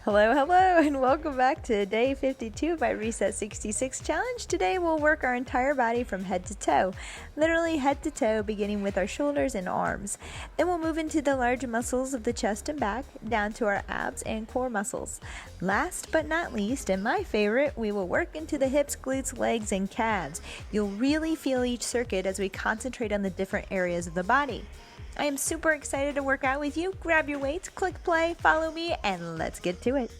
Hello, hello, and welcome back to day 52 of my Reset 66 challenge. Today we'll work our entire body from head to toe, literally head to toe, beginning with our shoulders and arms. Then we'll move into the large muscles of the chest and back, down to our abs and core muscles. Last but not least, and my favorite, we will work into the hips, glutes, legs, and calves. You'll really feel each circuit as we concentrate on the different areas of the body. I am super excited to work out with you. Grab your weights, click play, follow me, and let's get to it.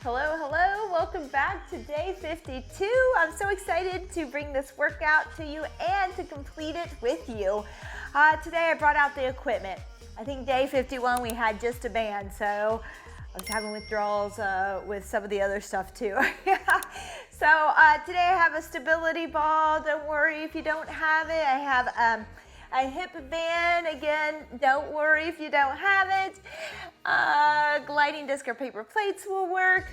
Hello, hello. Welcome back to day 52. I'm so excited to bring this workout to you and to complete it with you. Today I brought out the equipment. I think day 51 we had just a band, so I was having withdrawals with some of the other stuff too. So today I have a stability ball. Don't worry if you don't have it. I have a hip band, again, don't worry if you don't have it. Gliding disc or paper plates will work.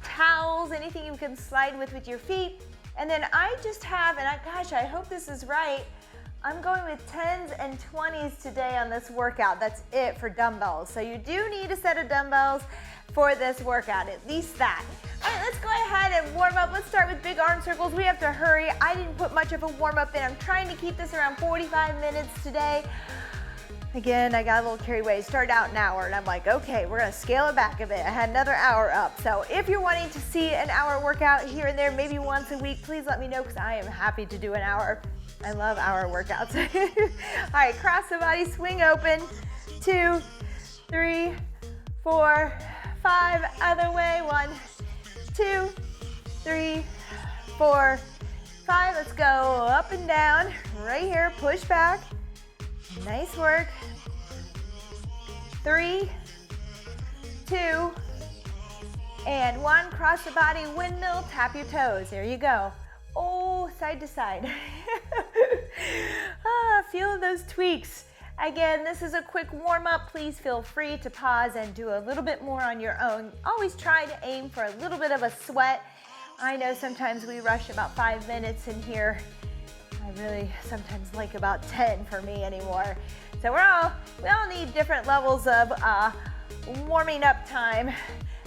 Towels, anything you can slide with your feet. And then I just have, and gosh, I hope this is right, I'm going with 10s and 20s today on this workout. That's it for dumbbells. So you do need a set of dumbbells for this workout, at least that. All right, let's go ahead and warm up. Let's start with big arm circles. We have to hurry. I didn't put much of a warm up in. I'm trying to keep this around 45 minutes today. Again, I got a little carried away. Started out an hour, and I'm like, okay, we're gonna scale it back a bit. I had another hour up. So if you're wanting to see an hour workout here and there, maybe once a week, please let me know, because I am happy to do an hour. I love hour workouts. All right, cross the body, swing open. 2, 3, 4, 5, other way. 1, 2, 3, 4, 5. Let's go up and down. Right here, push back. Nice work. 3, 2, and 1. Cross the body, windmill, tap your toes. There you go. Oh, side to side. Feel those tweaks. Again, this is a quick warm-up. Please feel free to pause and do a little bit more on your own. Always try to aim for a little bit of a sweat. I know sometimes we rush about 5 minutes in here. I really sometimes like about 10 for me anymore. So we all need different levels of warming up time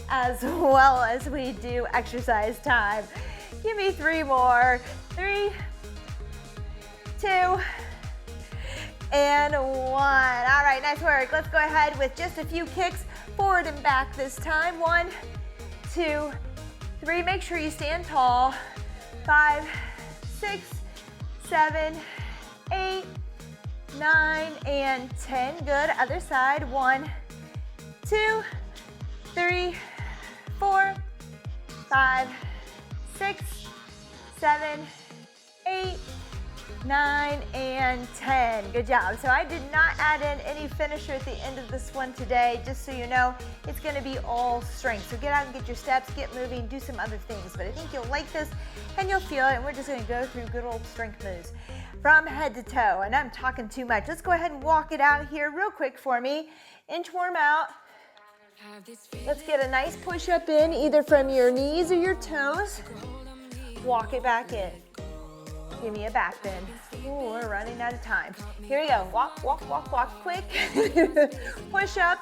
as well as we do exercise time. Give me 3 more. 3, 2, and 1. All right, nice work. Let's go ahead with just a few kicks forward and back this time. 1, 2, 3. Make sure you stand tall. 5, 6, 7, 8, 9, and 10. Good. Other side. 1, 2, 3, 4, 5, 6, 7, 8, 9, and 10. Good job. So I did not add in any finisher at the end of this one today. Just so you know, it's going to be all strength. So get out and get your steps, get moving, do some other things. But I think you'll like this and you'll feel it. And we're just going to go through good old strength moves from head to toe. And I'm talking too much. Let's go ahead and walk it out here real quick for me. Inchworm out. Let's get a nice push up in, either from your knees or your toes. Walk it back in. Give me a back bend. Ooh, we're running out of time. Here we go. Walk, walk, walk, walk. Quick. Push up.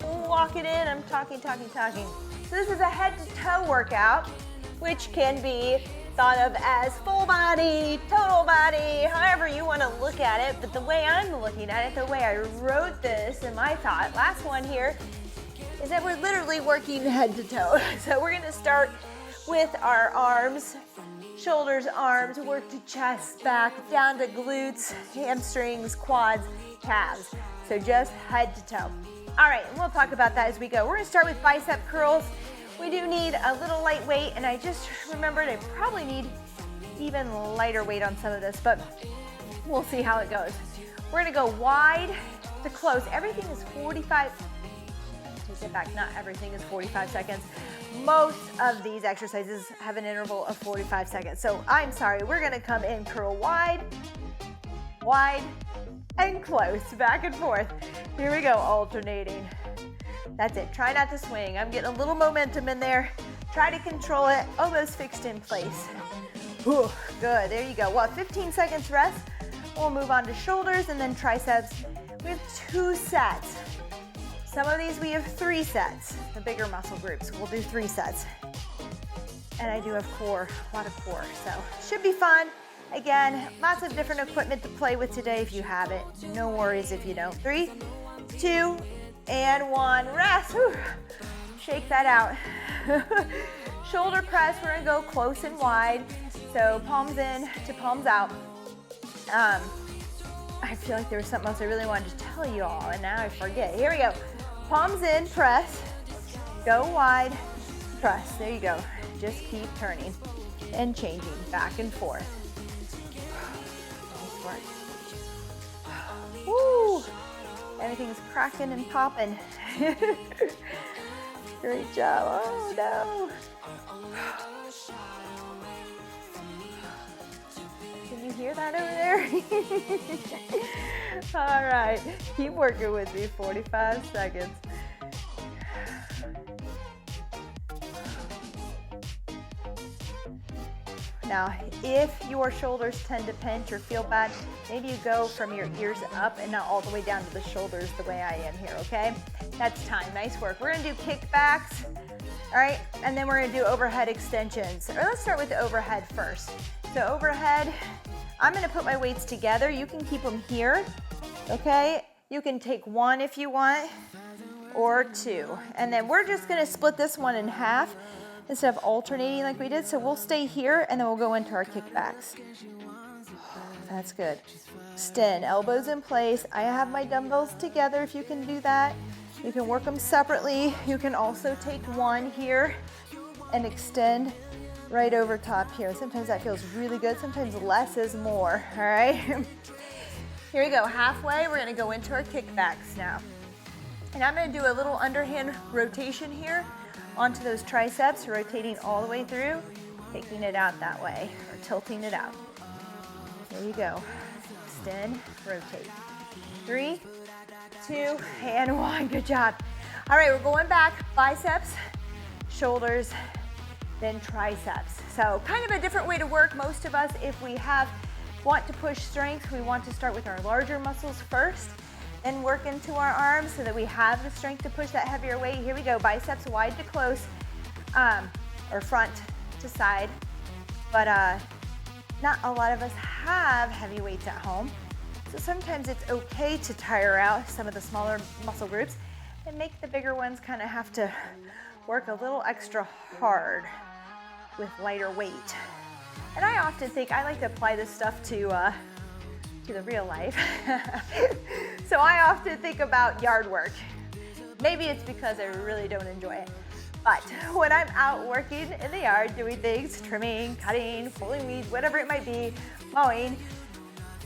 Walk it in. I'm talking. So this is a head to toe workout, which can be thought of as full body, total body, however you want to look at it. But the way I'm looking at it, the way I wrote this in my thought, last one here, is that we're literally working head to toe. So we're going to start with our arms, shoulders, arms, work to chest, back, down to glutes, hamstrings, quads, calves. So just head to toe. All right, and we'll talk about that as we go. We're going to start with bicep curls. We do need a little light weight, and I just remembered I probably need even lighter weight on some of this, but we'll see how it goes. We're going to go wide to close. Everything is 45. Take it back. Not everything is 45 seconds. Most of these exercises have an interval of 45 seconds. So I'm sorry, we're gonna come in curl wide, wide, and close, back and forth. Here we go, alternating. That's it, try not to swing. I'm getting a little momentum in there. Try to control it, elbows fixed in place. Ooh, good, there you go. Well, 15 seconds rest. We'll move on to shoulders and then triceps. We have 2 sets. Some of these we have 3 sets, the bigger muscle groups. We'll do 3 sets. And I do have core, a lot of core, so should be fun. Again, lots of different equipment to play with today if you have it. No worries if you don't. 3, 2, and 1. Rest. Whew. Shake that out. Shoulder press, we're gonna go close and wide. So palms in to palms out. I feel like there was something else I really wanted to tell you all, and now I forget. Here we go. Palms in, press. Go wide, press. There you go. Just keep turning and changing back and forth. Nice work. Woo! Everything's cracking and popping. Great job. Oh no. Can you hear that over there? All right, keep working with me, 45 seconds. Now, if your shoulders tend to pinch or feel bad, maybe you go from your ears up and not all the way down to the shoulders the way I am here, okay? That's time, nice work. We're gonna do kickbacks, all right? And then we're gonna do overhead extensions. Or let's start with the overhead first. So overhead, I'm gonna put my weights together. You can keep them here, okay? You can take 1 if you want, or 2. And then we're just gonna split this one in half instead of alternating like we did. So we'll stay here and then we'll go into our kickbacks. That's good. Extend, elbows in place. I have my dumbbells together if you can do that. You can work them separately. You can also take 1 here and extend right over top here. Sometimes that feels really good. Sometimes less is more, all right? Here we go, halfway. We're gonna go into our kickbacks now. And I'm gonna do a little underhand rotation here onto those triceps, rotating all the way through, taking it out that way, or tilting it out. There you go. Extend, rotate. 3, 2, and 1. Good job. All right, we're going back. Biceps, shoulders, then triceps. So kind of a different way to work. Most of us, if we want to push strength, we want to start with our larger muscles first and work into our arms so that we have the strength to push that heavier weight. Here we go, biceps wide to close, or front to side. But not a lot of us have heavy weights at home. So sometimes it's okay to tire out some of the smaller muscle groups and make the bigger ones kind of have to work a little extra hard with lighter weight. And I often think I like to apply this stuff to the real life. So I often think about yard work. Maybe it's because I really don't enjoy it. But when I'm out working in the yard, doing things, trimming, cutting, pulling weeds, whatever it might be, mowing,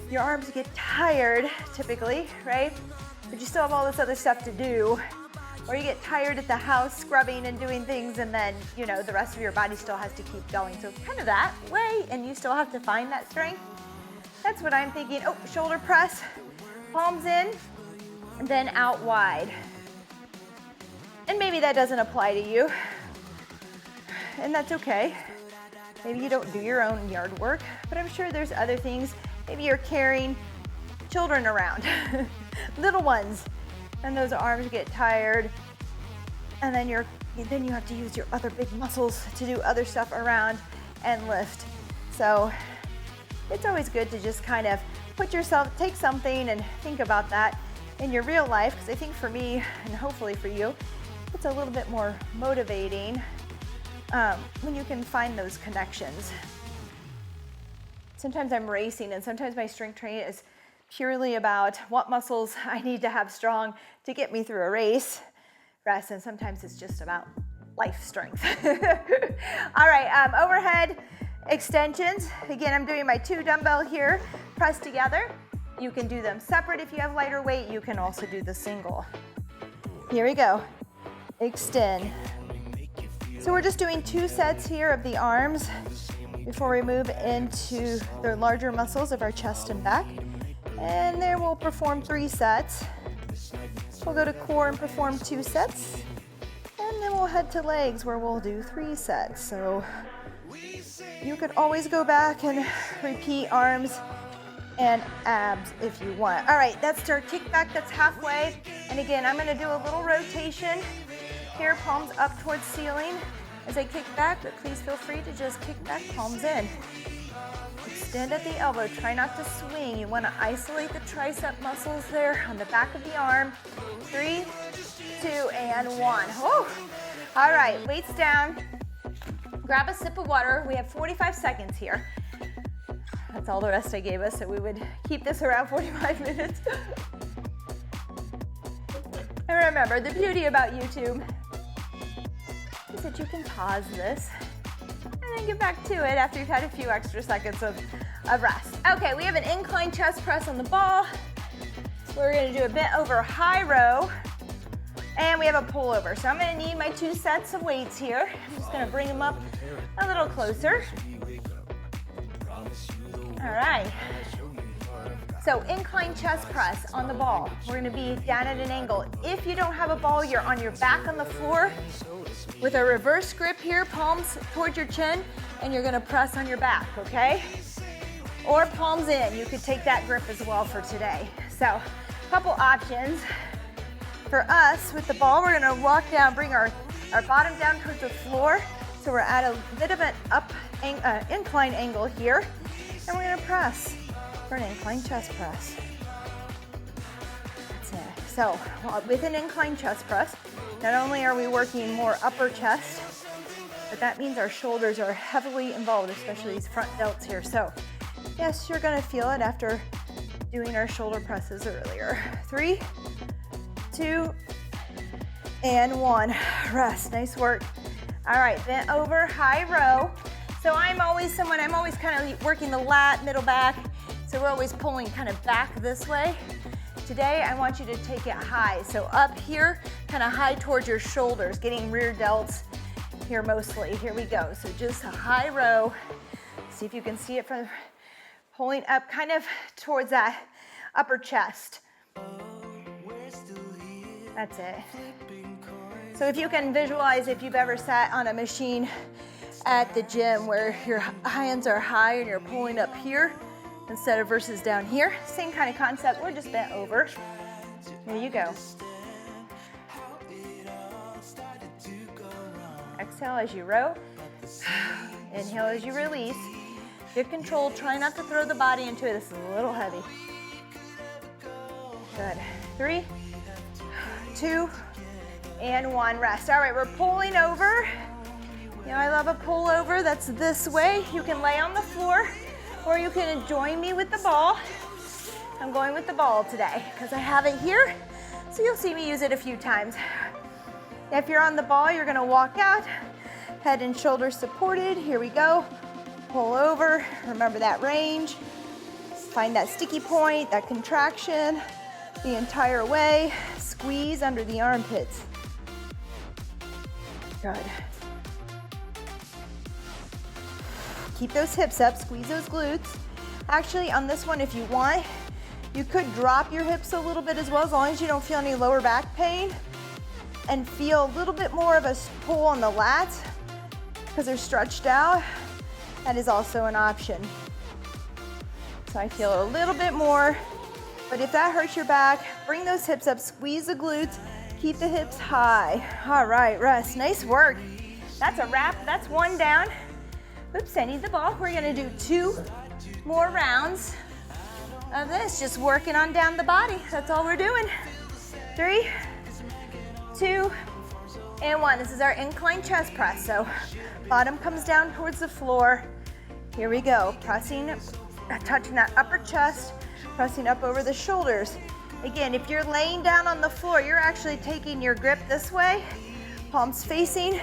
your arms get tired typically, right? But you still have all this other stuff to do. Or you get tired at the house scrubbing and doing things, and then, you know, the rest of your body still has to keep going. So it's kind of that way, and you still have to find that strength. That's what I'm thinking. Oh, shoulder press, palms in, and then out wide. And maybe that doesn't apply to you, and that's okay. Maybe you don't do your own yard work, but I'm sure there's other things. Maybe you're carrying children around, little ones, and those arms get tired, and then you have to use your other big muscles to do other stuff around and lift. So it's always good to just kind of take something and think about that in your real life, because I think for me, and hopefully for you, it's a little bit more motivating when you can find those connections. Sometimes I'm racing, and sometimes my strength training is purely about what muscles I need to have strong to get me through a race, rest, and sometimes it's just about life strength. All right, overhead extensions. Again, I'm doing my 2 dumbbell here, pressed together. You can do them separate if you have lighter weight. You can also do the single. Here we go. Extend. So we're just doing 2 sets here of the arms before we move into the larger muscles of our chest and back. And then we'll perform 3 sets. We'll go to core and perform 2 sets. And then we'll head to legs where we'll do 3 sets. So you could always go back and repeat arms and abs if you want. All right, that's our kickback, that's halfway. And again, I'm gonna do a little rotation here, palms up towards ceiling as I kick back, but please feel free to just kick back, palms in. Extend at the elbow, try not to swing. You wanna isolate the tricep muscles there on the back of the arm. 3, 2, and 1. Whoa. All right, weights down. Grab a sip of water. We have 45 seconds here. That's all the rest I gave us, so we would keep this around 45 minutes. And remember, the beauty about YouTube is that you can pause this and then get back to it after you've had a few extra seconds of rest. Okay, we have an incline chest press on the ball. We're gonna do a bent over high row, and we have a pullover. So I'm gonna need my 2 sets of weights here. I'm just gonna bring them up a little closer. All right. So incline chest press on the ball. We're gonna be down at an angle. If you don't have a ball, you're on your back on the floor with a reverse grip here, palms towards your chin, and you're gonna press on your back, okay? Or palms in, you could take that grip as well for today. So, a couple options. For us, with the ball, we're gonna walk down, bring our bottom down towards the floor. So we're at a bit of an incline angle here, and we're gonna press for an incline chest press. That's it. So, with an incline chest press, not only are we working more upper chest, but that means our shoulders are heavily involved, especially these front delts here. So, yes, you're gonna feel it after doing our shoulder presses earlier. 3, 2, and 1. Rest, nice work. All right, bent over, high row. So I'm always kind of working the lat, middle back. So we're always pulling kind of back this way. Today, I want you to take it high. So up here, kind of high towards your shoulders, getting rear delts here mostly. Here we go. So just a high row. See if you can see it from pulling up kind of towards that upper chest. That's it. So if you can visualize, if you've ever sat on a machine at the gym where your hands are high and you're pulling up here instead of versus down here, same kind of concept, we're just bent over. There you go. Exhale as you row. Inhale as you release. Get control, try not to throw the body into it. This is a little heavy. Good. 3, 2, and 1. Rest. All right, we're pulling over. You know, I love a pullover. That's this way. You can lay on the floor, or you can join me with the ball. I'm going with the ball today because I have it here, so you'll see me use it a few times. If you're on the ball, you're gonna walk out, head and shoulders supported. Here we go. Pull over. Remember that range. Find that sticky point, that contraction the entire way. Squeeze under the armpits. Good. Keep those hips up, squeeze those glutes. Actually, on this one, if you want, you could drop your hips a little bit as well, as long as you don't feel any lower back pain, and feel a little bit more of a pull on the lats because they're stretched out. That is also an option. So I feel a little bit more, but if that hurts your back, bring those hips up, squeeze the glutes, keep the hips high. All right, rest. Nice work. That's a wrap. That's one down. Oops, I need the ball. We're gonna do 2 more rounds of this, just working on down the body. That's all we're doing. 3, 2, and 1. This is our incline chest press. So bottom comes down towards the floor. Here we go. Pressing, touching that upper chest, pressing up over the shoulders. Again, if you're laying down on the floor, you're actually taking your grip this way, palms facing,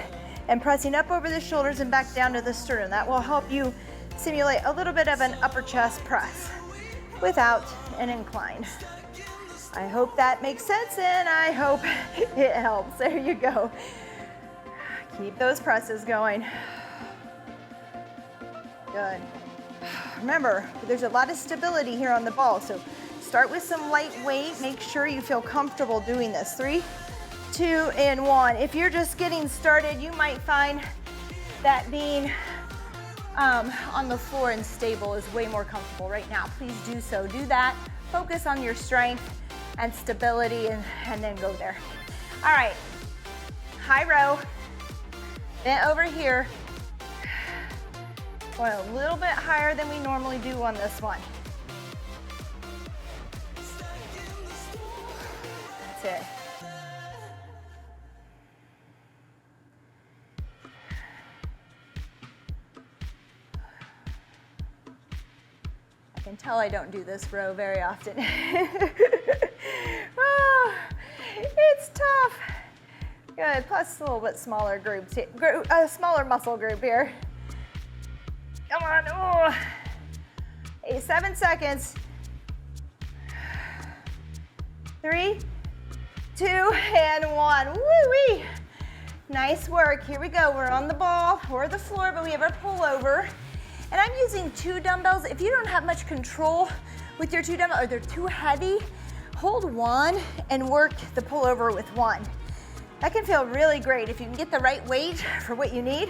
and pressing up over the shoulders and back down to the sternum. That will help you simulate a little bit of an upper chest press without an incline. I hope that makes sense, and I hope it helps. There you go. Keep those presses going. Good. Remember, there's a lot of stability here on the ball, so start with some light weight. Make sure you feel comfortable doing this. 3, 2, and 1. If you're just getting started, you might find that being on the floor and stable is way more comfortable right now, please do so. Do that. Focus on your strength and stability, and then go there. All right, high row, bent over here. Going a little bit higher than we normally do on this one. That's it. I can tell I don't do this row very often. Oh, it's tough. Good, plus a little bit smaller groups, smaller muscle group here. Come on, oh. Hey, 7 seconds. 3, 2, and 1. Woo-wee. Nice work. Here we go. We're on the ball or the floor, but we have our pullover. And I'm using 2 dumbbells. If you don't have much control with your 2 dumbbells, or they're too heavy, hold 1 and work the pullover with 1. That can feel really great if you can get the right weight for what you need.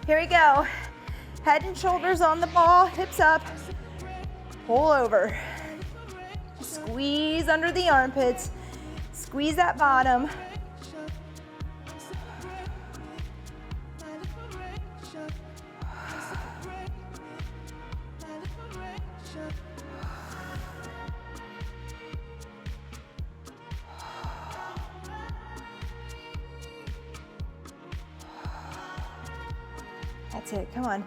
Here we go. Head and shoulders on the ball, hips up, pull over. Squeeze under the armpits, squeeze that bottom. That's it, come on.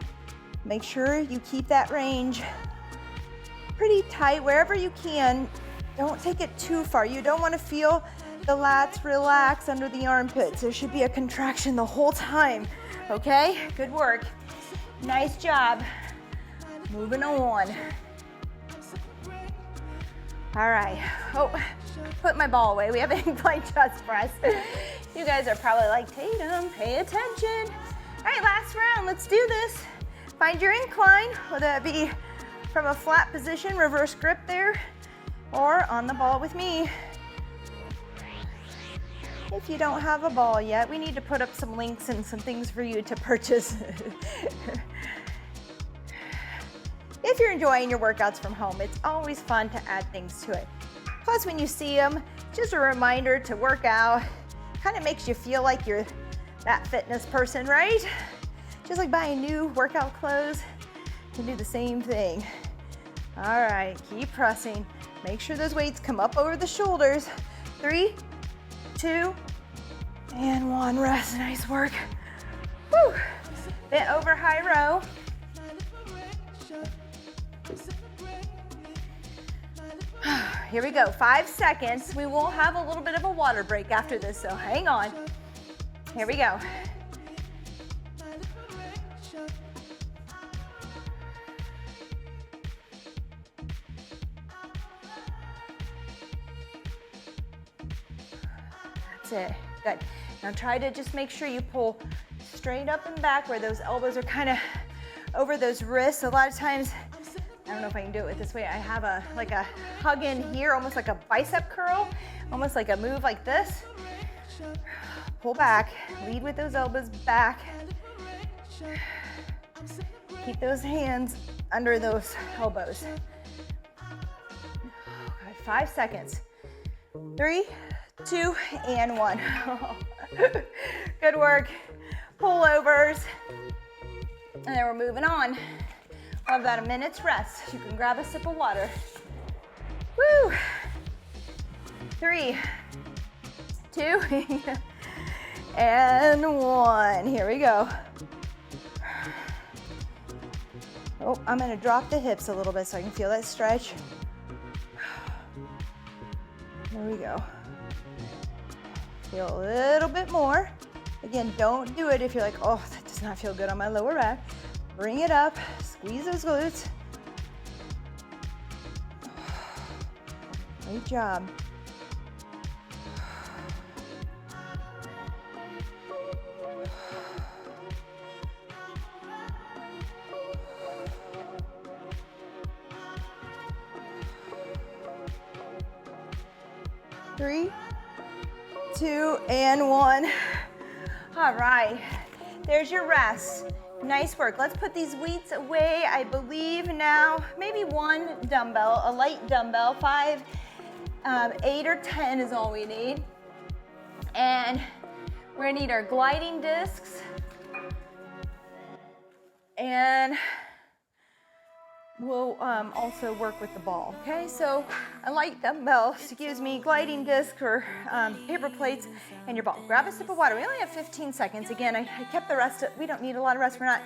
Make sure you keep that range pretty tight wherever you can. Don't take it too far. You don't want to feel the lats relax under the armpits. There should be a contraction the whole time, okay? Good work. Nice job. Moving on. All right. Oh, put my ball away. We have an incline chest press. You guys are probably like, Tatum, pay attention. All right, last round. Let's do this. Find your incline, whether that be from a flat position, reverse grip there, or on the ball with me. If you don't have a ball yet, we need to put up some links and some things for you to purchase. If you're enjoying your workouts from home, it's always fun to add things to it. Plus, when you see them, just a reminder to work out. Kind of makes you feel like you're that fitness person, right? Just like buying new workout clothes, you can do the same thing. All right, keep pressing. Make sure those weights come up over the shoulders. 3, 2, and 1. Rest. Nice work. Woo. Bent over high row. Here we go. 5 seconds. We will have a little bit of a water break after this, so hang on. Here we go. That's it. Good. Now try to just make sure you pull straight up and back where those elbows are kind of over those wrists. A lot of times, I don't know if I can do it with this way, I have like a hug in here, almost like a bicep curl, almost like a move like this. Pull back, lead with those elbows back. Keep those hands under those elbows. Good, 5 seconds. 3, 2, and 1. Good work. Pullovers. And then we're moving on. We'll have about a minute's rest. You can grab a sip of water. Woo! 3, 2, and 1. Here we go. Oh, I'm gonna drop the hips a little bit so I can feel that stretch. There we go. Feel a little bit more. Again, don't do it if you're like, oh, that does not feel good on my lower back. Bring it up, squeeze those glutes. Great job. Three, 2, and 1. All right, there's your rest. Nice work. Let's put these weights away. I believe now, maybe one dumbbell, a light dumbbell, 5, 8 or 10 is all we need. And we're gonna need our gliding discs. And we'll also work with the ball, okay? So a light dumbbell, excuse me, gliding disc or paper plates and your ball. Grab a sip of water. We only have 15 seconds. Again, I kept the rest. We don't need a lot of rest. We're not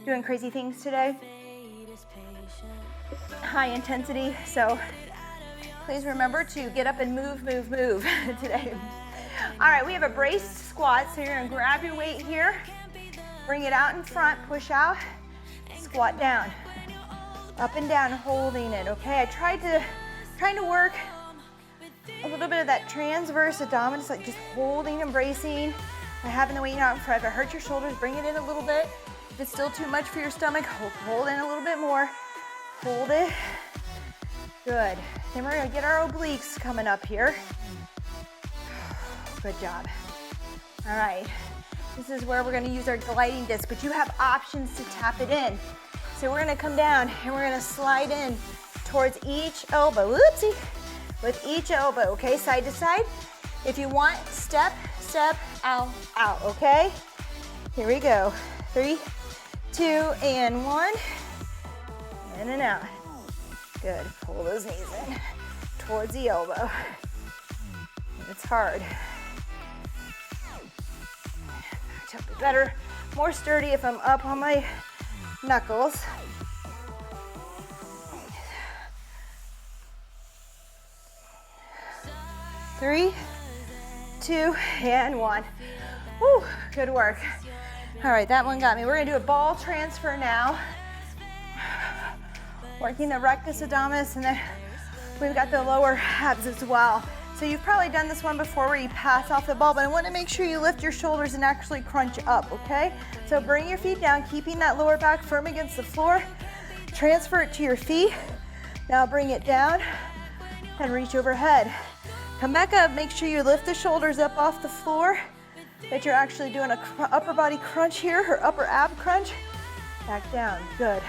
doing crazy things today. High intensity, so please remember to get up and move today. All right, we have a braced squat, so you're gonna grab your weight here, bring it out in front, push out, squat down. Up and down, holding it, okay? I trying to work a little bit of that transverse abdominis, like just holding and bracing by having the weight out in front. If it hurts your shoulders, bring it in a little bit. If it's still too much for your stomach, hold in a little bit more. Hold it. Good. Then we're gonna get our obliques coming up here. Good job. All right. This is where we're gonna use our gliding disc, but you have options to tap it in. So we're gonna come down and we're gonna slide in towards each elbow. Whoopsie. With each elbow, okay? Side to side. If you want, step, step, out, out, okay? Here we go. 3, 2, and 1. In and out. Good. Pull those knees in towards the elbow. It's hard. It'll be better, more sturdy if I'm up on my knuckles. 3, 2, and 1. Woo, good work. All right, that one got me. We're gonna do a ball transfer now. Working the rectus abdominis, and then we've got the lower abs as well. So you've probably done this one before where you pass off the ball, but I want to make sure you lift your shoulders and actually crunch up, okay? So bring your feet down, keeping that lower back firm against the floor. Transfer it to your feet. Now bring it down and reach overhead. Come back up, make sure you lift the shoulders up off the floor, that you're actually doing an upper body crunch here, or upper ab crunch. Back down, good.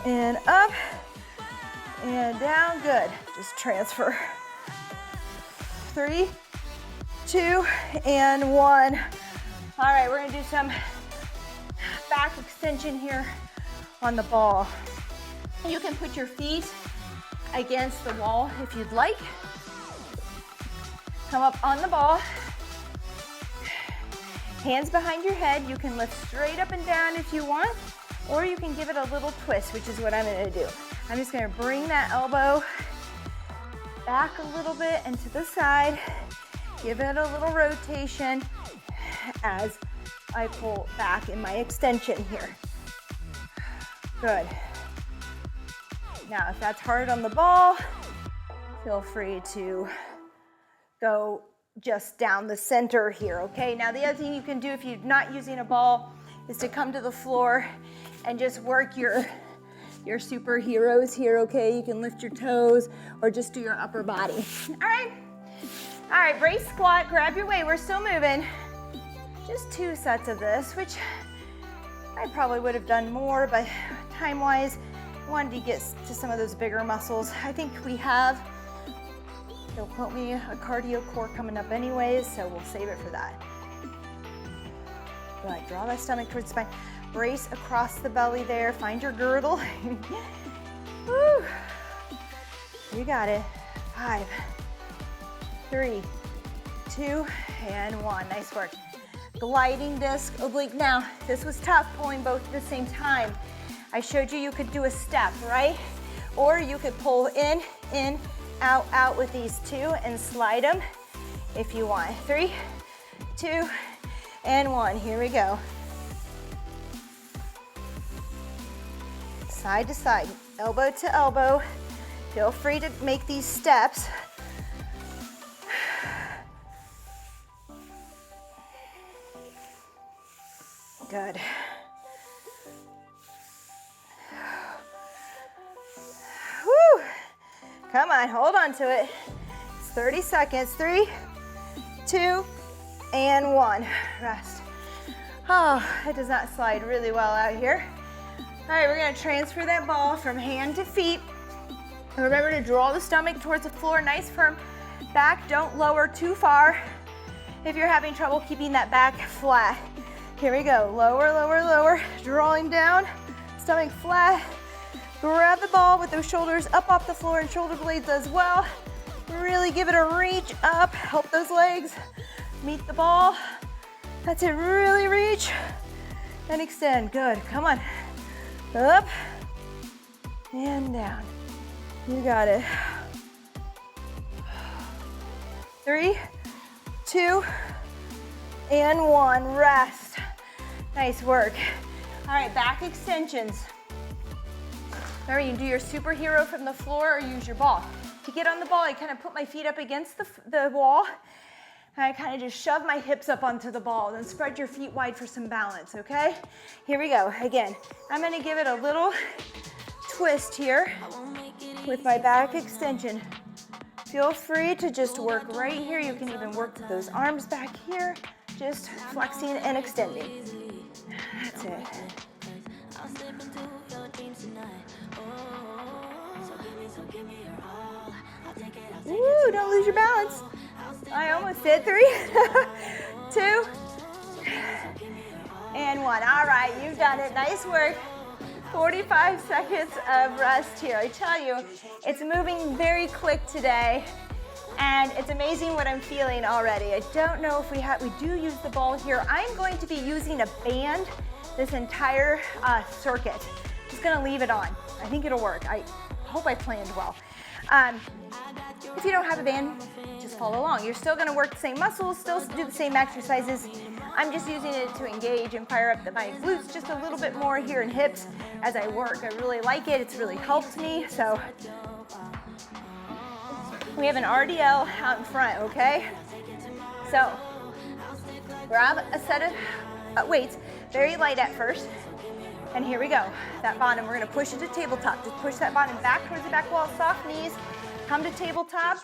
And up, and down, good. Just transfer. 3, 2, and 1. All right, we're gonna do some back extension here on the ball. You can put your feet against the wall if you'd like. Come up on the ball. Hands behind your head. You can lift straight up and down if you want, or you can give it a little twist, which is what I'm gonna do. I'm just gonna bring that elbow back a little bit and to the side. Give it a little rotation as I pull back in my extension here. Good. Now, if that's hard on the ball, feel free to go just down the center here, okay? Now, the other thing you can do if you're not using a ball is to come to the floor and just work your superheroes here, okay? You can lift your toes or just do your upper body. All right, brace squat, grab your weight. We're still moving. Just 2 sets of this, which I probably would have done more, but time-wise, I wanted to get to some of those bigger muscles. I think we have, don't quote me, a cardio core coming up anyways, so we'll save it for that. Good, draw that stomach towards the spine. Brace across the belly there. Find your girdle. Woo. You got it. 5, 3, 2, and 1. Nice work. Gliding disc, oblique. Now, this was tough, pulling both at the same time. I showed you could do a step, right? Or you could pull in, out, out with these two and slide them if you want. 3, 2, and 1. Here we go. Side to side, elbow to elbow. Feel free to make these steps. Good. Woo. Come on, hold on to it. It's 30 seconds. 3, 2, and 1. Rest. Oh, it does not slide really well out here. All right, we're gonna transfer that ball from hand to feet. And remember to draw the stomach towards the floor, nice firm back. Don't lower too far if you're having trouble keeping that back flat. Here we go, lower, lower, lower, drawing down, stomach flat. Grab the ball with those shoulders up off the floor and shoulder blades as well. Really give it a reach up, help those legs meet the ball. That's it, really reach and extend, good, come on. Up and down, you got it. 3, 2, and 1, rest. Nice work. All right, back extensions. Remember, you can do your superhero from the floor or use your ball. To get on the ball, I kind of put my feet up against the wall, and I kind of just shove my hips up onto the ball, then spread your feet wide for some balance, okay? Here we go, again. I'm gonna give it a little twist here with my back extension. Feel free to just work right here. You can even work with those arms back here, just flexing and extending. That's it. Woo, don't lose your balance. I almost did. 3, 2, and 1. All right, you've done it. Nice work. 45 seconds of rest here. I tell you, it's moving very quick today, and it's amazing what I'm feeling already. I don't know if we do use the ball here. I'm going to be using a band this entire circuit. Just gonna leave it on. I think it'll work. I hope I planned well. If you don't have a band, just follow along. You're still gonna work the same muscles, still do the same exercises. I'm just using it to engage and fire up my glutes just a little bit more here and hips as I work. I really like it, it's really helped me. So we have an RDL out in front, okay? So grab a set of weights, very light at first. And here we go. That bottom, we're gonna push it to tabletop. Just push that bottom back towards the back wall, soft knees, come to tabletop,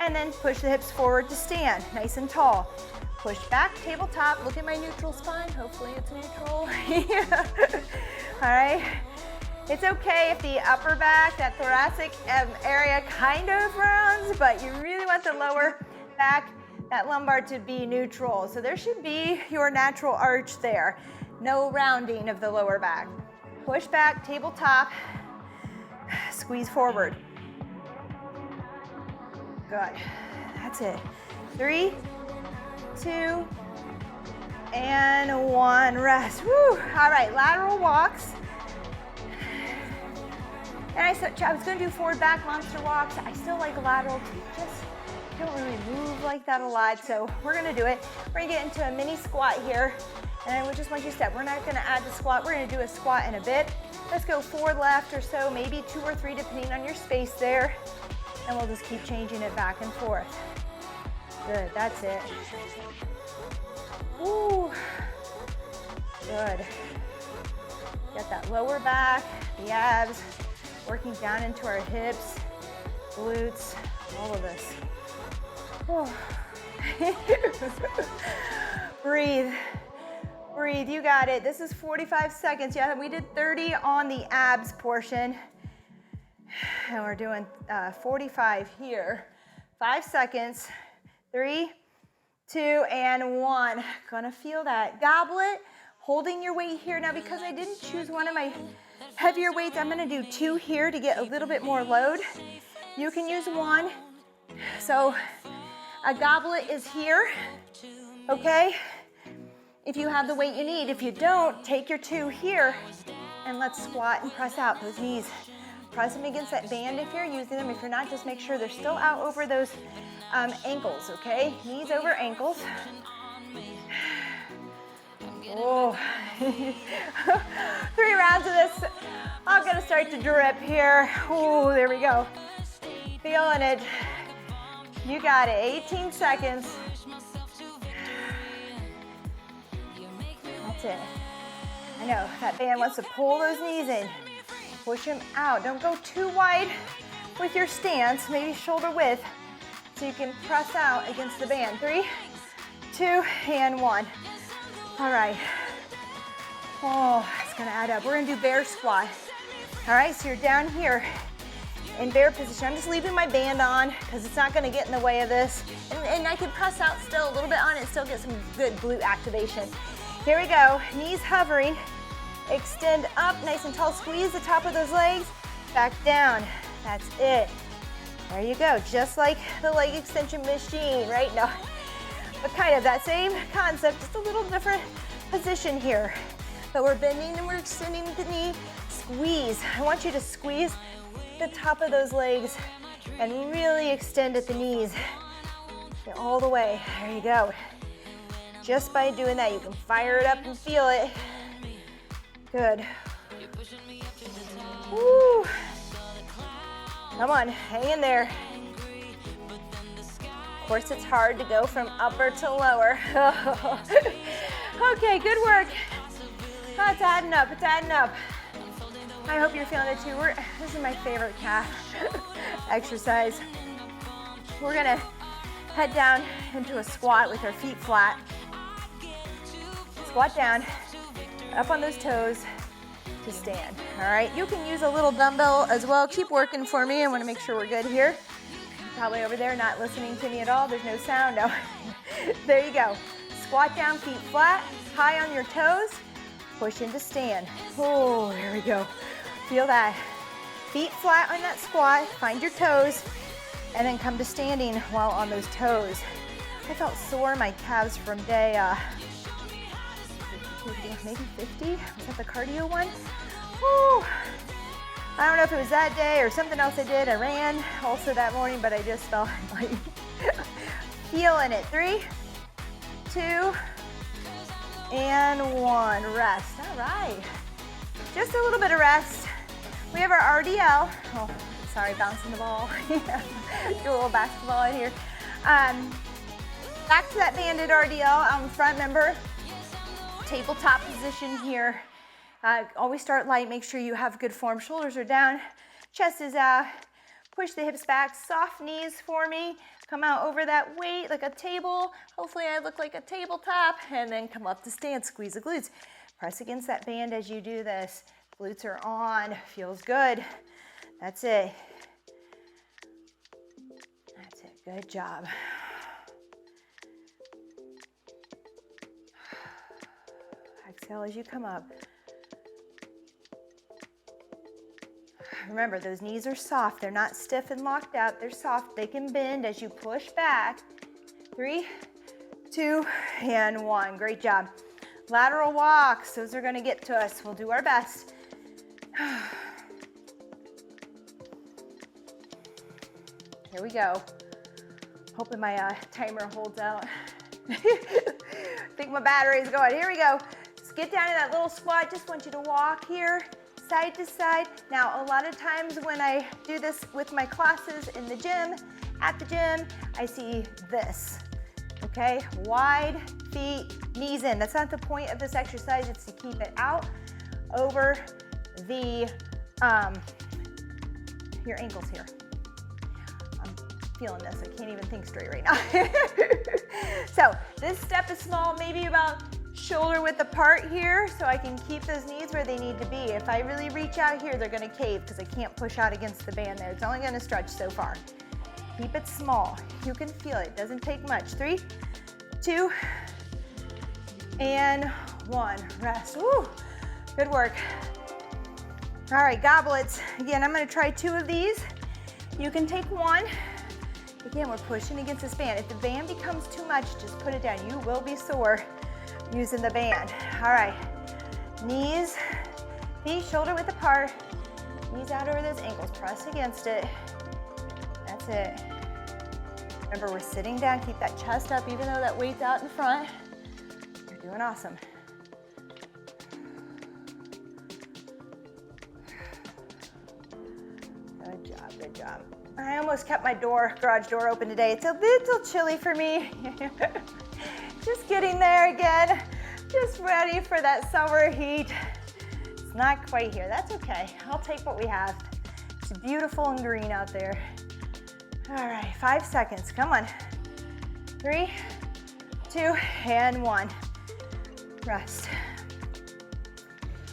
and then push the hips forward to stand, nice and tall. Push back, tabletop, look at my neutral spine. Hopefully it's neutral. All right. It's okay if the upper back, that thoracic area kind of rounds, but you really want the lower back, that lumbar to be neutral. So there should be your natural arch there. No rounding of the lower back. Push back, tabletop, squeeze forward. Good, that's it. 3, 2, and 1, rest. Woo. All right, lateral walks. And I was gonna do forward back monster walks. I still like lateral, just don't really move like that a lot, so we're gonna do it. We're gonna get into a mini squat here, and I just want you to step. We're not gonna add the squat, we're gonna do a squat in a bit. Let's go forward, left or so, maybe 2 or 3 depending on your space there, and we'll just keep changing it back and forth. Good, that's it. Ooh, good. Get that lower back, the abs, working down into our hips, glutes, all of this. Breathe, breathe, you got it. This is 45 seconds. Yeah, we did 30 on the abs portion, and we're doing 45 here. 5 seconds, 3, 2, and 1. Gonna feel that goblet, holding your weight here. Now, because I didn't choose one of my heavier weights, I'm gonna do 2 here to get a little bit more load. You can use 1. So a goblet is here, okay? If you have the weight you need. If you don't, take your 2 here, and let's squat and press out those knees. Press them against that band if you're using them. If you're not, just make sure they're still out over those ankles, okay? Knees over ankles. Oh. 3 rounds of this. I'm gonna start to drip here. Oh, there we go. Feeling it. You got it, 18 seconds. That's it. I know, that band wants to pull those knees in. Push them out. Don't go too wide with your stance, maybe shoulder width, so you can press out against the band. 3, 2, and 1. All right, Oh, it's gonna add up. We're gonna do bear squat. All right, so you're down here in bear position. I'm just leaving my band on because it's not gonna get in the way of this. And I can press out still a little bit on it and still get some good glute activation. Here we go, knees hovering. Extend up, nice and tall. Squeeze the top of those legs. Back down, that's it. There you go, just like the leg extension machine, right? No, but kind of that same concept, just a little different position here. But we're bending and we're extending the knee. Squeeze, I want you to squeeze the top of those legs and really extend at the knees. Get all the way, there you go. Just by doing that, you can fire it up and feel it. Good. Woo. Come on, hang in there. Of course, it's hard to go from upper to lower. Okay, good work. Oh, it's adding up, it's adding up. I hope you're feeling it too. This is my favorite calf exercise. We're gonna head down into a squat with our feet flat. Squat down, up on those toes to stand. All right, you can use a little dumbbell as well. Keep working for me. I wanna make sure we're good here. Probably over there not listening to me at all. There's no sound, no. There you go. Squat down, feet flat, high on your toes. Push into stand. Oh, there we go. Feel that. Feet flat on that squat, find your toes, and then come to standing while on those toes. I felt sore in my calves from day, maybe 50? Was that the cardio one? Woo. I don't know if it was that day or something else I did. I ran also that morning, but I just felt like feeling it. 3, 2, and 1. Rest. All right. Just a little bit of rest. We have our RDL. Oh, sorry, bouncing the ball. Do a little basketball in here. Back to that banded RDL on the front, remember, tabletop position here. Always start light, make sure you have good form. Shoulders are down, chest is out. Push the hips back, soft knees for me. Come out over that weight like a table. Hopefully I look like a tabletop. And then come up to stand, squeeze the glutes. Press against that band as you do this. Glutes are on, feels good. That's it. That's it, good job. Exhale as you come up. Remember, those knees are soft. They're not stiff and locked out. They're soft. They can bend as you push back. 3, 2, and 1. Great job. Lateral walks. Those are going to get to us. We'll do our best. Here we go. Hoping my timer holds out. I think my battery's going. Here we go. Let's get down to that little squat. Just want you to walk here, side to side. Now, a lot of times when I do this with my classes in the gym, at the gym, I see this, okay? Wide feet, knees in. That's not the point of this exercise. It's to keep it out over the, your ankles here. I'm feeling this. I can't even think straight right now. So this step is small, maybe about shoulder width apart here, so I can keep those knees where they need to be. If I really reach out here, they're gonna cave because I can't push out against the band there. It's only gonna stretch so far. Keep it small. You can feel it. Doesn't take much. 3, 2, and 1. Rest. Woo. Good work. All right, goblets. Again, I'm gonna try 2 of these. You can take 1. Again, we're pushing against this band. If the band becomes too much, just put it down. You will be sore using the band. All right, knees, feet shoulder width apart, knees out over those ankles, press against it. That's it. Remember, we're sitting down, keep that chest up even though that weight's out in front. You're doing awesome. Good job, good job. I almost kept my garage door open today. It's a little chilly for me. Just getting there again. Just ready for that summer heat. It's not quite here. That's okay. I'll take what we have. It's beautiful and green out there. All right, 5 seconds. Come on. 3, 2, and 1. Rest.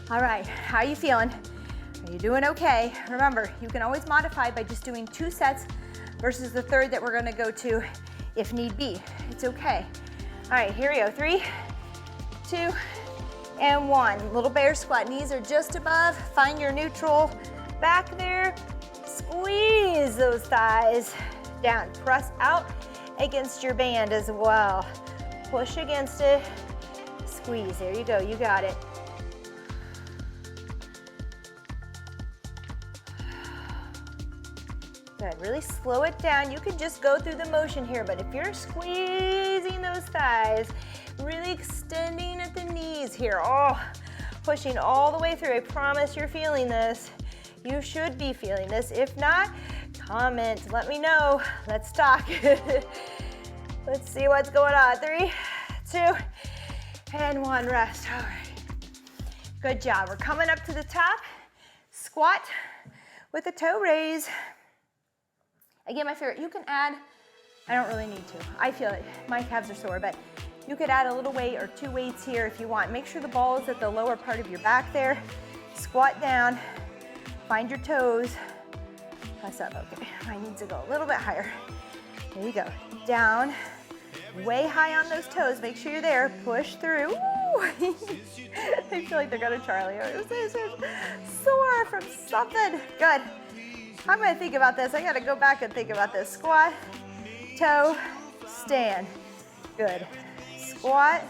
All right, how are you feeling? Are you doing okay? Remember, you can always modify by just doing 2 sets versus the third that we're gonna go to if need be. It's okay. All right, here we go. 3, 2, and 1. Little bear squat. Knees are just above. Find your neutral back there. Squeeze those thighs down. Press out against your band as well. Push against it. Squeeze. There you go. You got it. Good. Really slow it down. You can just go through the motion here, but if you're squeezing those thighs, really extending at the knees here, pushing all the way through. I promise you're feeling this. You should be feeling this. If not, comment, let me know. Let's talk. Let's see what's going on. 3, 2, and 1. Rest. All right. Good job. We're coming up to the top. Squat with a toe raise. Again, my favorite, you can add, I don't really need to. I feel it, my calves are sore, but you could add a little weight or 2 weights here if you want. Make sure the ball is at the lower part of your back there. Squat down, find your toes. Press up, okay. I need to go a little bit higher. There you go. Down, way high on those toes. Make sure you're there. Push through. I feel like they're going to Charlie. I'm sore from something. Good. I'm going to think about this. I got to go back and think about this. Squat, toe, stand. Good. Squat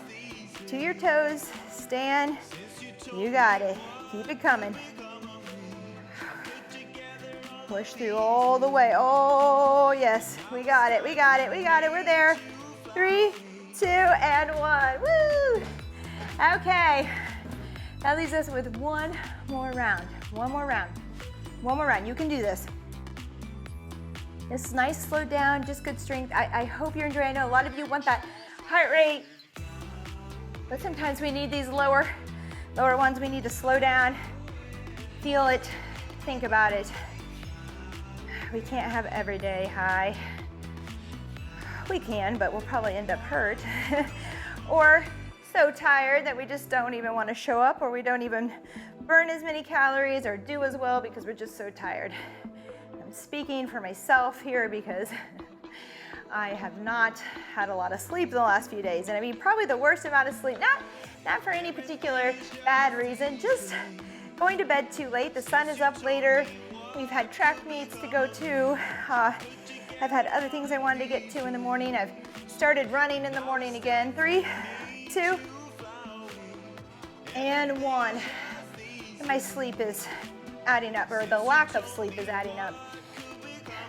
to your toes, stand. You got it. Keep it coming. Push through all the way. Oh, yes. We got it. We got it. We got it. We're there. 3, 2, and 1. Woo! Okay. That leaves us with one more round. One more round. One more round. You can do this. This is nice, slow down, just good strength. I hope you're enjoying. I know a lot of you want that heart rate, but sometimes we need these lower ones. We need to slow down, feel it, think about it. We can't have every day high. We can, but we'll probably end up hurt. Or so tired that we just don't even want to show up, or we don't even burn as many calories or do as well because we're just so tired. I'm speaking for myself here because I have not had a lot of sleep in the last few days. And I mean, probably the worst amount of sleep, not for any particular bad reason, just going to bed too late. The sun is up later. We've had track meets to go to. I've had other things I wanted to get to in the morning. I've started running in the morning again. 3, 2, and 1. And my sleep is adding up, or the lack of sleep is adding up.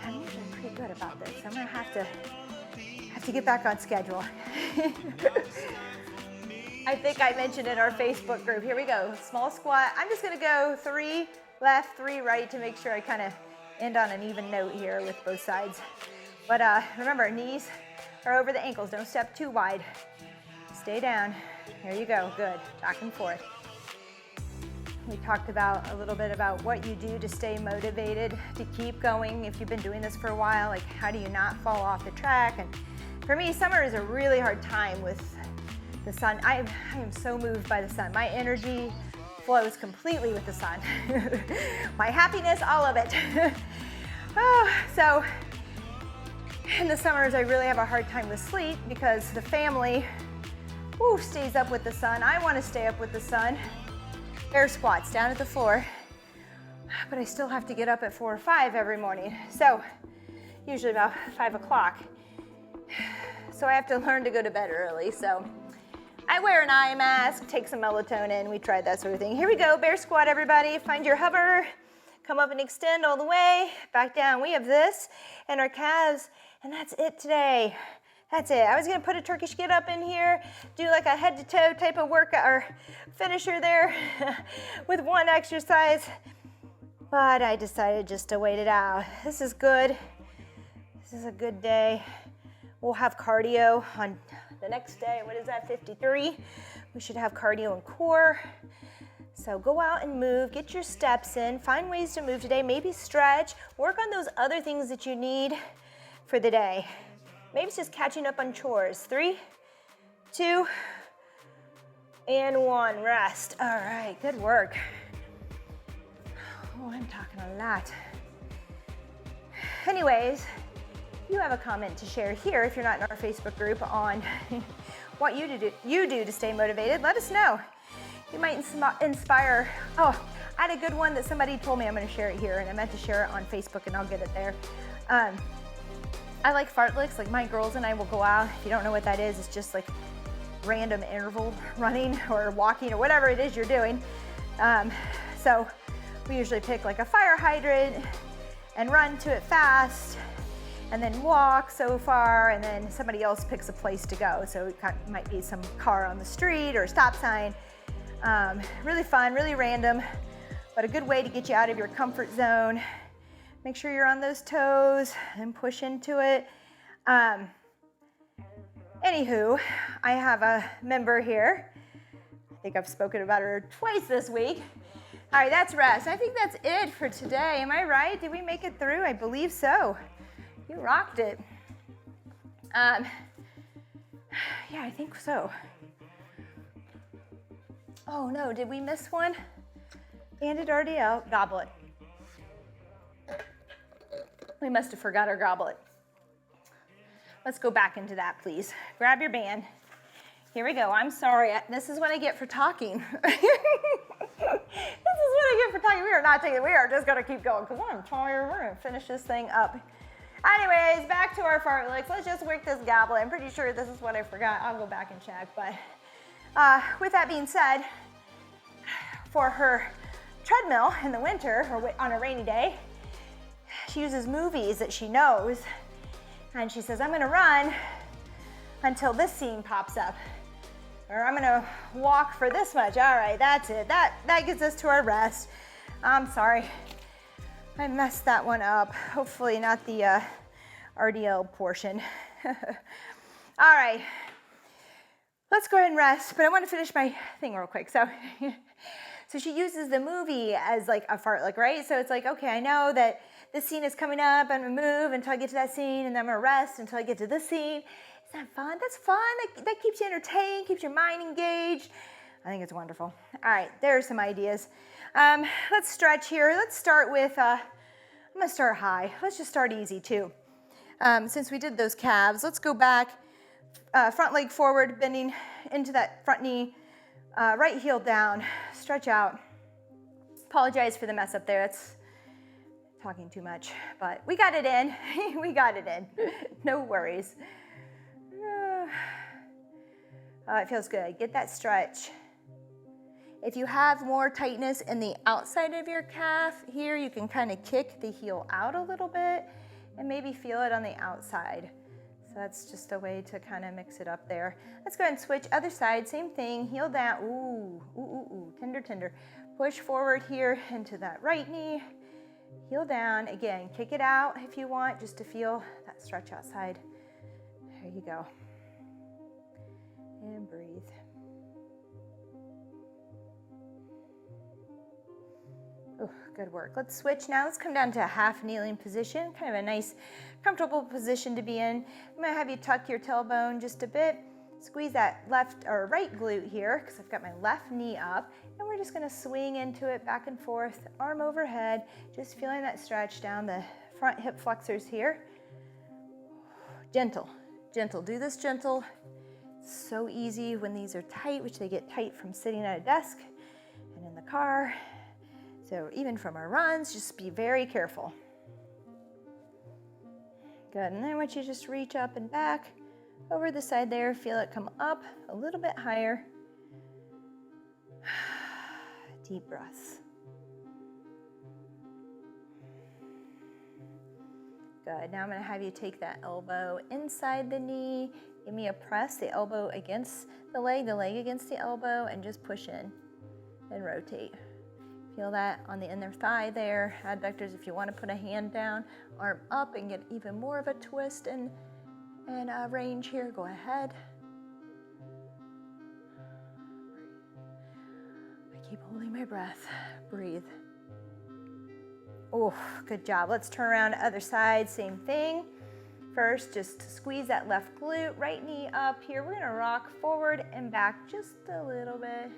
I'm usually pretty good about this. I'm gonna have to get back on schedule. I think I mentioned in our Facebook group. Here we go, small squat. I'm just gonna go 3 left, 3 right to make sure I kind of end on an even note here with both sides. But remember, knees are over the ankles. Don't step too wide. Stay down. There you go, good, back and forth. We talked about a little bit about what you do to stay motivated, to keep going if you've been doing this for a while, like how do you not fall off the track? And for me, summer is a really hard time with the sun. I am so moved by the sun. My energy flows completely with the sun. My happiness, all of it. So in the summers, I really have a hard time with sleep because the family stays up with the sun. I want to stay up with the sun. Air squats down at the floor, but I still have to get up at 4 or 5 every morning. So usually about 5 o'clock. So I have to learn to go to bed early. So I wear an eye mask, take some melatonin. We tried that sort of thing. Here we go, bear squat, everybody. Find your hover, come up and extend all the way, back down. We have this and our calves, and that's it today. That's it. I was gonna put a Turkish get up in here, do like a head to toe type of workout or finisher there with one exercise, but I decided just to wait it out. This is good. This is a good day. We'll have cardio on the next day. What is that, 53? We should have cardio and core. So go out and move, get your steps in, find ways to move today, maybe stretch, work on those other things that you need for the day. Maybe it's just catching up on chores. 3, 2, And 1, rest. All right, good work. Oh, I'm talking a lot. Anyways, you have a comment to share here if you're not in our Facebook group on what you do to stay motivated. Let us know. You might inspire. Oh, I had a good one that somebody told me. I'm going to share it here, and I meant to share it on Facebook, and I'll get it there. I like fartleks. Like my girls and I will go out. If you don't know what that is, it's just like random interval running or walking or whatever it is you're doing. So we usually pick like a fire hydrant and run to it fast, and then walk so far, and then somebody else picks a place to go. So it might be some car on the street or a stop sign. Really fun, really random, but a good way to get you out of your comfort zone. Make sure you're on those toes and push into it. Anywho, I have a member here. I think I've spoken about her twice this week. All right, that's rest. I think that's it for today. Am I right? Did we make it through? I believe so. You rocked it. Yeah, I think so. Oh no, did we miss one? And it already out. Goblet. We must have forgot our goblet. Let's go back into that, please. Grab your band. Here we go. I'm sorry. This is what I get for talking. This is what I get for talking. We are not taking. We are just going to keep going because I'm tired. We're going to finish this thing up. Anyways, back to our fartleks. Let's just work this goblet. I'm pretty sure this is what I forgot. I'll go back and check. But with that being said, for her treadmill in the winter or on a rainy day, she uses movies that she knows. And she says, I'm going to run until this scene pops up. Or I'm going to walk for this much. All right, that's it. That gets us to our rest. I'm sorry. I messed that one up. Hopefully not the RDL portion. All right. Let's go ahead and rest. But I want to finish my thing real quick. So she uses the movie as like a fartlek, right? So it's like, okay, I know that this scene is coming up. I'm going to move until I get to that scene, and then I'm going to rest until I get to this scene. Is that fun? That's fun. That keeps you entertained, keeps your mind engaged. I think it's wonderful. All right, there are some ideas. Let's stretch here. Let's start with, I'm going to start high. Let's just start easy too. Since we did those calves, let's go back, front leg forward, bending into that front knee, right heel down, stretch out. Apologize for the mess up there. It's talking too much, but we got it in. We got it in. No worries. It feels good. Get that stretch. If you have more tightness in the outside of your calf here, you can kind of kick the heel out a little bit and maybe feel it on the outside. So that's just a way to kind of mix it up there. Let's go ahead and switch other side. Same thing. Heel down. Ooh, ooh, ooh, ooh. Tender, tender. Push forward here into that right knee. Heel down. Again, kick it out if you want, just to feel that stretch outside. There you go. And breathe. Oh, good work. Let's switch now. Let's come down to a half kneeling position, kind of a nice, comfortable position to be in. I'm going to have you tuck your tailbone just a bit. Squeeze that left or right glute here because I've got my left knee up. And we're just going to swing into it back and forth, arm overhead, just feeling that stretch down the front hip flexors here. Gentle, gentle. Do this gentle. It's so easy when these are tight, which they get tight from sitting at a desk and in the car. So even from our runs, just be very careful. Good, and then I want you to just reach up and back over the side there. Feel it come up a little bit higher. Deep breaths. Good, now I'm gonna have you take that elbow inside the knee. Give me a press, the elbow against the leg against the elbow, and just push in and rotate. Feel that on the inner thigh there. Adductors, if you want to put a hand down, arm up and get even more of a twist and range here, go ahead. I keep holding my breath. Breathe. Oh, good job. Let's turn around to other side, same thing. First, just squeeze that left glute, right knee up here. We're gonna rock forward and back just a little bit.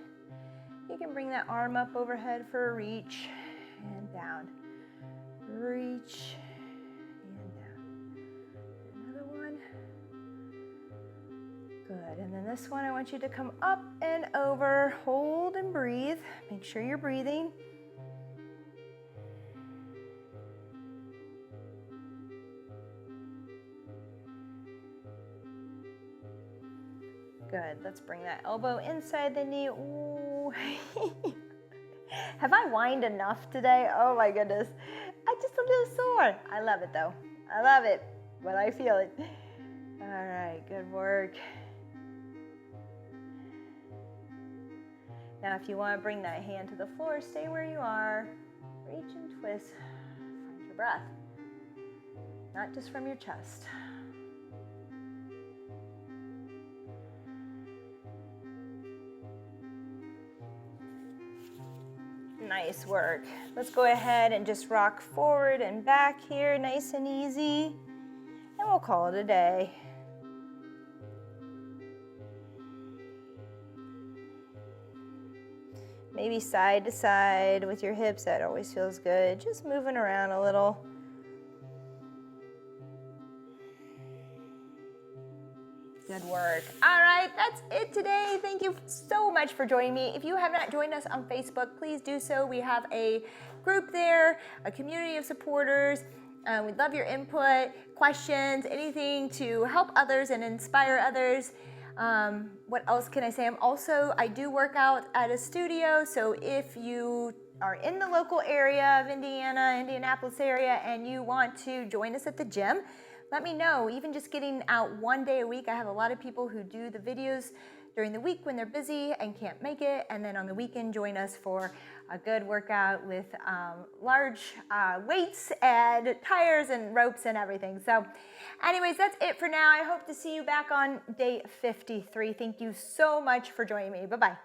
You can bring that arm up overhead for a reach and down. Reach and down. Another one. Good, and then this one, I want you to come up and over, hold and breathe. Make sure you're breathing. Good, let's bring that elbow inside the knee. Ooh. Have I whined enough today? Oh my goodness. I'm just a little sore. I love it though. I love it, but I feel it. All right, good work. Now if you want to bring that hand to the floor, stay where you are. Reach and twist. Find your breath. Not just from your chest. Nice work. Let's go ahead and just rock forward and back here, nice and easy. And we'll call it a day. Maybe side to side with your hips, that always feels good. Just moving around a little. Good work. All right, that's it today. Thank you so much for joining me. If you have not joined us on Facebook, please do so. We have a group there, a community of supporters. We'd love your input, questions, anything to help others and inspire others. What else can I say? I do work out at a studio, so if you are in the local area of Indiana, Indianapolis area, and you want to join us at the gym, let me know. Even just getting out one day a week. I have a lot of people who do the videos during the week when they're busy and can't make it, and then on the weekend join us for a good workout with large weights and tires and ropes and everything. So anyways, that's it for now. I hope to see you back on day 53. Thank you so much for joining me. Bye-bye.